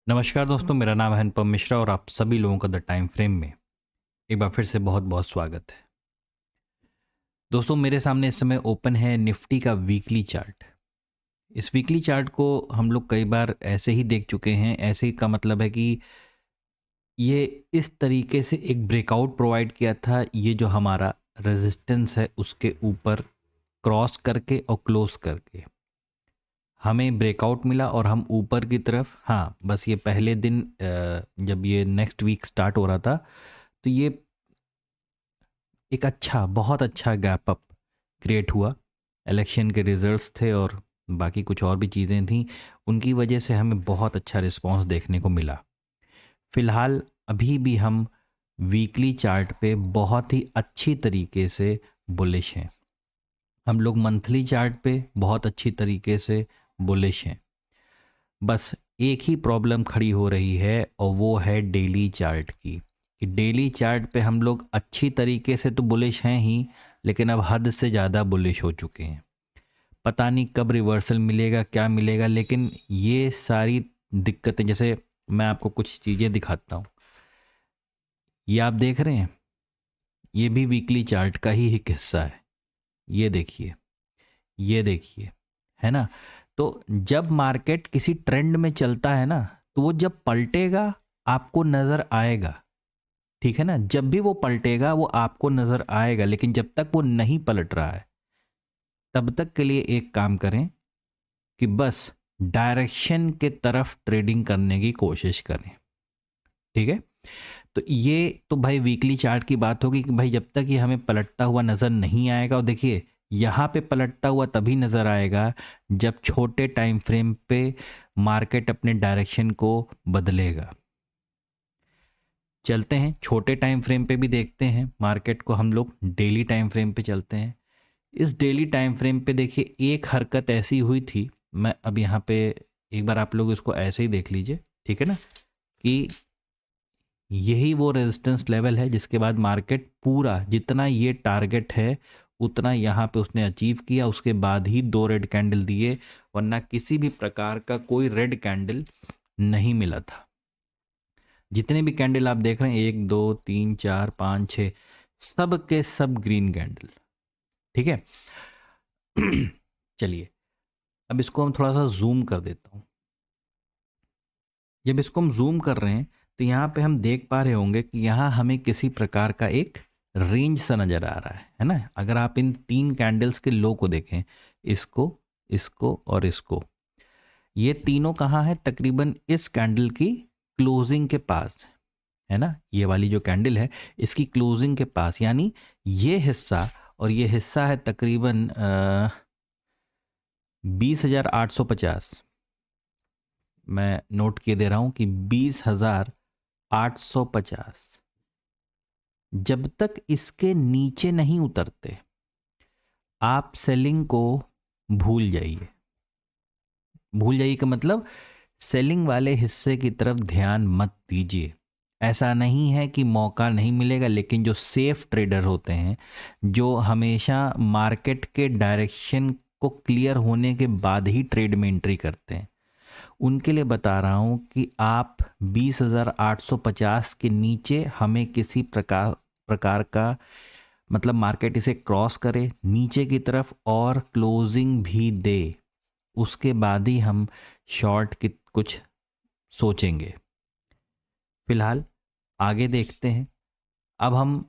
नमस्कार दोस्तों, मेरा नाम है अनुपम मिश्रा और आप सभी लोगों का द टाइम फ्रेम में एक बार फिर से बहुत बहुत स्वागत है। दोस्तों, मेरे सामने इस समय ओपन है निफ्टी का वीकली चार्ट। इस वीकली चार्ट को हम लोग कई बार ऐसे ही देख चुके हैं। ऐसे का मतलब है कि ये इस तरीके से एक ब्रेकआउट प्रोवाइड किया था। ये जो हमारा रेजिस्टेंस है उसके ऊपर क्रॉस करके और क्लोज करके हमें ब्रेकआउट मिला और हम ऊपर की तरफ, हाँ बस ये पहले दिन जब ये नेक्स्ट वीक स्टार्ट हो रहा था तो ये एक अच्छा, बहुत अच्छा गैप अप क्रिएट हुआ। इलेक्शन के रिजल्ट्स थे और बाकी कुछ और भी चीज़ें थीं, उनकी वजह से हमें बहुत अच्छा रिस्पांस देखने को मिला। फिलहाल अभी भी हम वीकली चार्ट पे बहुत ही अच्छी तरीके से बुलिश हैं। हम लोग मंथली चार्ट पे बहुत अच्छी तरीके से बुलिश हैं। बस एक ही प्रॉब्लम खड़ी हो रही है और वो है डेली चार्ट की, कि डेली चार्ट पे हम लोग अच्छी तरीके से तो बुलिश हैं ही, लेकिन अब हद से ज़्यादा बुलिश हो चुके हैं। पता नहीं कब रिवर्सल मिलेगा, क्या मिलेगा, लेकिन ये सारी दिक्कतें, जैसे मैं आपको कुछ चीज़ें दिखाता हूँ। ये आप देख रहे हैं, ये भी वीकली चार्ट का ही एक हिस्सा है। ये देखिए, ये देखिए, है ना। तो जब मार्केट किसी ट्रेंड में चलता है ना, तो वो जब पलटेगा आपको नजर आएगा, ठीक है ना। जब भी वो पलटेगा वो आपको नजर आएगा, लेकिन जब तक वो नहीं पलट रहा है तब तक के लिए एक काम करें कि बस डायरेक्शन के तरफ ट्रेडिंग करने की कोशिश करें, ठीक है। तो ये तो भाई वीकली चार्ट की बात होगी कि भाई जब तक ये हमें पलटता हुआ नजर नहीं आएगा, और देखिए यहाँ पे पलटता हुआ तभी नजर आएगा जब छोटे टाइम फ्रेम पे मार्केट अपने डायरेक्शन को बदलेगा। चलते हैं छोटे टाइम फ्रेम पे भी देखते हैं मार्केट को। हम लोग डेली टाइम फ्रेम पे चलते हैं। इस डेली टाइम फ्रेम पे देखिए एक हरकत ऐसी हुई थी, मैं अब यहाँ पे एक बार आप लोग इसको ऐसे ही देख लीजिए, ठीक है ना, कि यही वो रेजिस्टेंस लेवल है जिसके बाद मार्केट पूरा जितना ये टारगेट है उतना यहाँ पे उसने अचीव किया। उसके बाद ही दो रेड कैंडल दिए, वरना किसी भी प्रकार का कोई रेड कैंडल नहीं मिला था। जितने भी कैंडल आप देख रहे हैं, 1 2 3 4 5 6, सब के सब ग्रीन कैंडल, ठीक है। चलिए अब इसको हम थोड़ा सा जूम कर देता हूँ। जब इसको हम जूम कर रहे हैं तो यहाँ पे हम देख पा रहे होंगे कि यहाँ हमें किसी प्रकार का एक रेंज सा नजर आ रहा है ना। अगर आप इन तीन कैंडल्स के लो को देखें, इसको, इसको और इसको, ये तीनों कहाँ है? तकरीबन इस कैंडल की क्लोजिंग के पास, है ना। ये वाली जो कैंडल है इसकी क्लोजिंग के पास, यानी ये हिस्सा और ये हिस्सा है तकरीबन 20,850। मैं नोट किए दे रहा हूं कि 20,850। जब तक इसके नीचे नहीं उतरते आप सेलिंग को भूल जाइए। भूल जाइए का मतलब सेलिंग वाले हिस्से की तरफ ध्यान मत दीजिए। ऐसा नहीं है कि मौका नहीं मिलेगा, लेकिन जो सेफ ट्रेडर होते हैं, जो हमेशा मार्केट के डायरेक्शन को क्लियर होने के बाद ही ट्रेड में एंट्री करते हैं, उनके लिए बता रहा हूं कि आप 20,850 के नीचे हमें किसी प्रकार प्रकार का, मतलब मार्केट इसे क्रॉस करे नीचे की तरफ और क्लोजिंग भी दे, उसके बाद ही हम शॉर्ट की कुछ सोचेंगे। फिलहाल आगे देखते हैं। अब हम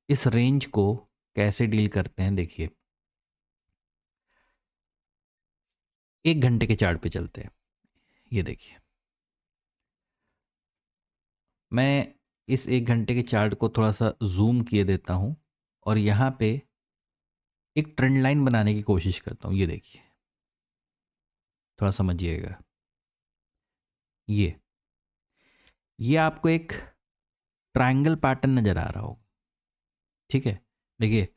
इस रेंज को कैसे डील करते हैं, देखिए 1 घंटे के चार्ट पे चलते हैं। ये देखिए, मैं इस 1 घंटे के चार्ट को थोड़ा सा जूम किए देता हूं और यहाँ पे एक ट्रेंड लाइन बनाने की कोशिश करता हूँ। ये देखिए, थोड़ा समझिएगा। ये आपको एक ट्रायंगल पैटर्न नज़र आ रहा होगा, ठीक है। देखिए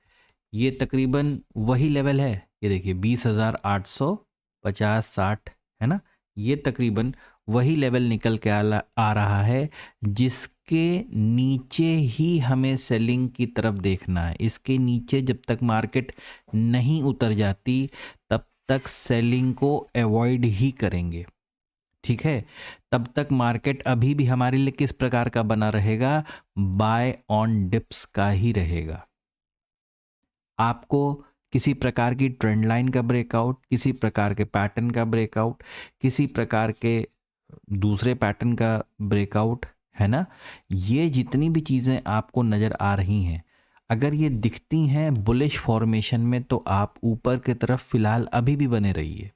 ये तकरीबन वही लेवल है। ये देखिए 20,850-60, है ना। ये तकरीबन वही लेवल निकल के आ रहा है जिसके नीचे ही हमें सेलिंग की तरफ देखना है। इसके नीचे जब तक मार्केट नहीं उतर जाती तब तक सेलिंग को अवॉइड ही करेंगे, ठीक है, तब तक मार्केट अभी भी हमारे लिए किस प्रकार का बना रहेगा, बाय ऑन डिप्स का ही रहेगा। आपको किसी प्रकार की ट्रेंड लाइन का ब्रेकआउट, किसी प्रकार के पैटर्न का ब्रेकआउट, किसी प्रकार के दूसरे पैटर्न का ब्रेकआउट, है ना, ये जितनी भी चीज़ें आपको नज़र आ रही हैं, अगर ये दिखती हैं बुलिश फॉर्मेशन में तो आप ऊपर की तरफ फिलहाल अभी भी बने रहिए।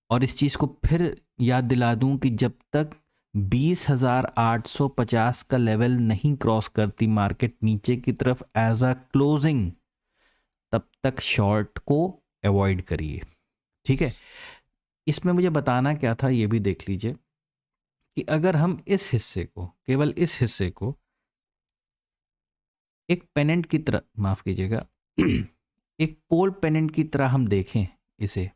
और इस चीज़ को फिर याद दिला दूं कि जब तक 20,850 का लेवल नहीं क्रॉस करती मार्केट नीचे की तरफ एज अ क्लोजिंग, तब तक शॉर्ट को अवॉइड करिए। ठीक है, इसमें मुझे बताना क्या था ये भी देख लीजिए कि अगर हम इस हिस्से को, केवल इस हिस्से को एक पेनेंट की तरह, माफ कीजिएगा, एक पोल पेनेंट की तरह हम देखें इसे,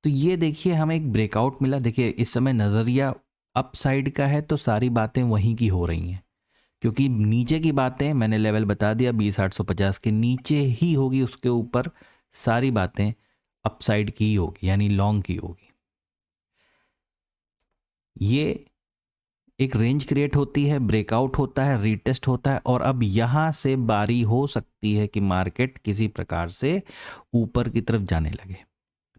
तो ये देखिए हमें एक ब्रेकआउट मिला। देखिए इस समय नज़रिया अप साइड का है तो सारी बातें वहीं की हो रही हैं, क्योंकि नीचे की बातें मैंने लेवल बता दिया 20,850 के नीचे ही होगी, उसके ऊपर सारी बातें अप साइड की ही होगी, यानी लॉन्ग की होगी। ये एक रेंज क्रिएट होती है, ब्रेकआउट होता है, रीटेस्ट होता है, और अब यहां से बारी हो सकती है कि मार्केट किसी प्रकार से ऊपर की तरफ जाने लगे।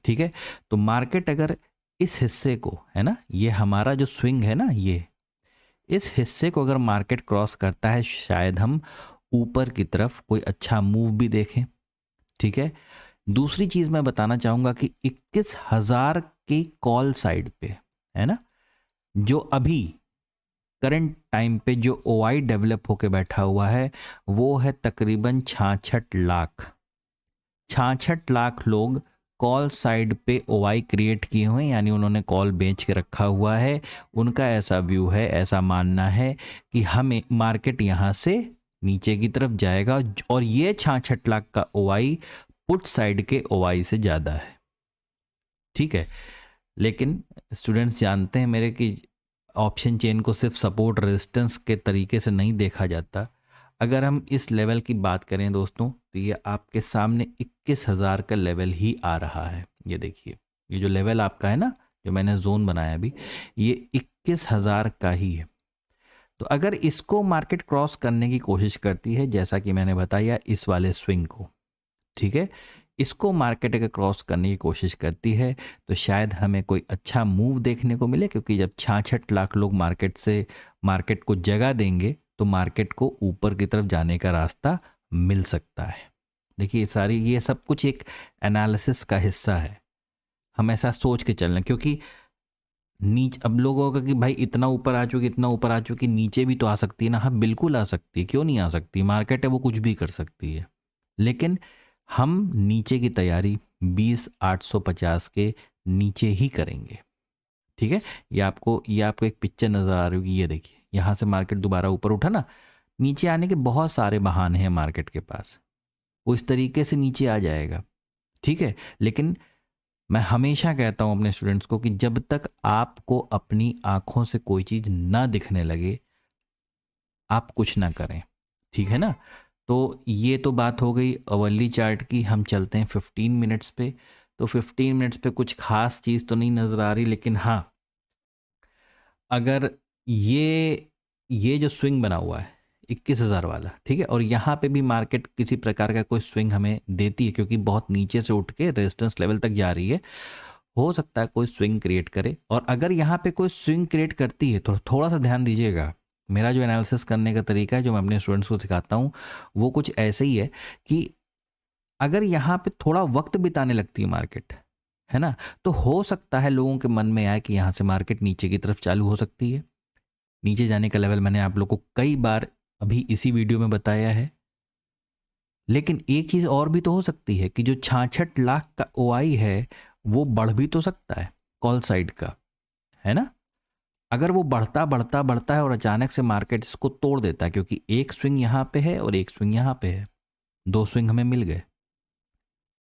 ठीक है, तो मार्केट अगर इस हिस्से को, है ना, ये हमारा जो स्विंग है ना, ये इस हिस्से को अगर मार्केट क्रॉस करता है, शायद हम ऊपर की तरफ कोई अच्छा मूव भी देखें। ठीक है, दूसरी चीज मैं बताना चाहूंगा कि 21,000 की कॉल साइड पे, है ना, जो अभी करंट टाइम पे जो ओआई डेवलप होके बैठा हुआ है वो है तकरीबन 66 लाख लोग कॉल साइड पे ओआई क्रिएट किए हुए हैं, यानी उन्होंने कॉल बेच के रखा हुआ है। उनका ऐसा व्यू है, ऐसा मानना है कि हमें मार्केट यहाँ से नीचे की तरफ जाएगा, और ये 66 लाख का ओआई पुट साइड के ओआई से ज़्यादा है। ठीक है, लेकिन स्टूडेंट्स जानते हैं मेरे कि ऑप्शन चेन को सिर्फ सपोर्ट रेजिस्टेंस के तरीके से नहीं देखा जाता। अगर हम इस लेवल की बात करें दोस्तों, तो ये आपके सामने 21,000 का लेवल ही आ रहा है। ये देखिए, ये जो लेवल आपका है ना, जो मैंने जोन बनाया अभी, ये 21,000 का ही है। तो अगर इसको मार्केट क्रॉस करने की कोशिश करती है, जैसा कि मैंने बताया इस वाले स्विंग को, ठीक है, इसको मार्केट अगर क्रॉस करने की कोशिश करती है तो शायद हमें कोई अच्छा मूव देखने को मिले, क्योंकि जब 66 लाख लोग मार्केट को जगह देंगे तो मार्केट को ऊपर की तरफ जाने का रास्ता मिल सकता है। देखिए ये सब कुछ एक एनालिसिस का हिस्सा है, हम ऐसा सोच के चलना, क्योंकि अब लोगों का कि भाई इतना ऊपर आ चुकी, इतना ऊपर आ चुकी, नीचे भी तो आ सकती है ना। हाँ बिल्कुल आ सकती है, क्यों नहीं आ सकती, मार्केट है वो कुछ भी कर सकती है। लेकिन हम नीचे की तैयारी 20,850 के नीचे ही करेंगे। ठीक है, ये आपको एक पिक्चर नज़र आ रही होगी, ये देखिए यहाँ से मार्केट दोबारा ऊपर उठा ना, नीचे आने के बहुत सारे बहाने हैं मार्केट के पास, वो इस तरीके से नीचे आ जाएगा। ठीक है, लेकिन मैं हमेशा कहता हूं अपने स्टूडेंट्स को कि जब तक आपको अपनी आंखों से कोई चीज़ ना दिखने लगे, आप कुछ ना करें। ठीक है ना, तो ये तो बात हो गई अवर्ली चार्ट की। हम चलते हैं 15 मिनट्स पे। तो 15 मिनट्स पे कुछ खास चीज़ तो नहीं नज़र आ रही, लेकिन हाँ, अगर ये जो स्विंग बना हुआ है 21,000 वाला, ठीक है, और यहाँ पे भी मार्केट किसी प्रकार का कोई स्विंग हमें देती है, क्योंकि बहुत नीचे से उठ के रेजिस्टेंस लेवल तक जा रही है, हो सकता है कोई स्विंग क्रिएट करे। और अगर यहाँ पे कोई स्विंग क्रिएट करती है तो थोड़ा सा ध्यान दीजिएगा, मेरा जो एनालिसिस करने का तरीका है, जो मैं अपने स्टूडेंट्स को सिखाता हूँ, वो कुछ ऐसे ही है कि अगर यहाँ पे थोड़ा वक्त बिताने लगती है मार्केट, है ना, तो हो सकता है लोगों के मन में आए कि यहाँ से मार्केट नीचे की तरफ चालू हो सकती है। नीचे जाने का लेवल मैंने आप लोग को कई बार अभी इसी वीडियो में बताया है। लेकिन एक चीज़ और भी तो हो सकती है कि जो 66 लाख का ओआई है वो बढ़ भी तो सकता है कॉल साइड का, है ना। अगर वो बढ़ता बढ़ता बढ़ता है और अचानक से मार्केट इसको तोड़ देता है, क्योंकि एक स्विंग यहाँ पे है और एक स्विंग यहाँ पे है, दो स्विंग हमें मिल गए।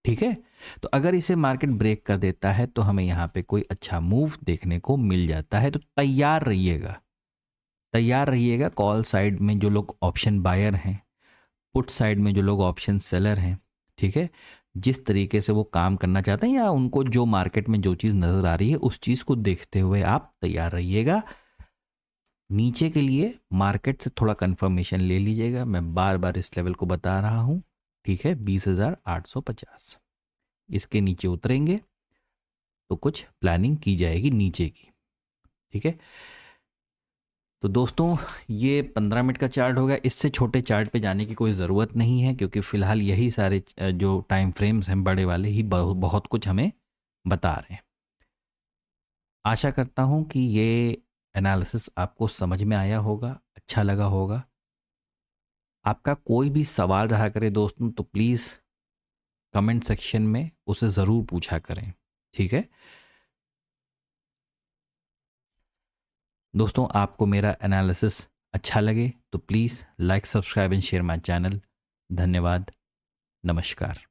ठीक है, तो अगर इसे मार्केट ब्रेक कर देता है तो हमें यहाँ पे कोई अच्छा मूव देखने को मिल जाता है। तो तैयार रहिएगा, तैयार रहिएगा। कॉल साइड में जो लोग ऑप्शन बायर हैं, पुट साइड में जो लोग ऑप्शन सेलर हैं, ठीक है, जिस तरीके से वो काम करना चाहते हैं या उनको जो मार्केट में जो चीज़ नज़र आ रही है उस चीज़ को देखते हुए आप तैयार रहिएगा। नीचे के लिए मार्केट से थोड़ा कंफर्मेशन ले लीजिएगा, मैं बार बार इस लेवल को बता रहा हूँ, ठीक है, 20,850। इसके नीचे उतरेंगे तो कुछ प्लानिंग की जाएगी नीचे की, ठीक है। तो दोस्तों ये 15 मिनट का चार्ट हो गया, इससे छोटे चार्ट पे जाने की कोई ज़रूरत नहीं है क्योंकि फ़िलहाल यही सारे जो टाइम फ्रेम्स हैं बड़े वाले ही बहुत कुछ हमें बता रहे हैं। आशा करता हूँ कि ये एनालिसिस आपको समझ में आया होगा, अच्छा लगा होगा। आपका कोई भी सवाल रहा करे दोस्तों तो प्लीज़ कमेंट सेक्शन में उसे ज़रूर पूछा करें, ठीक है। दोस्तों आपको मेरा एनालिसिस अच्छा लगे तो please like, subscribe and share my channel. धन्यवाद, नमस्कार।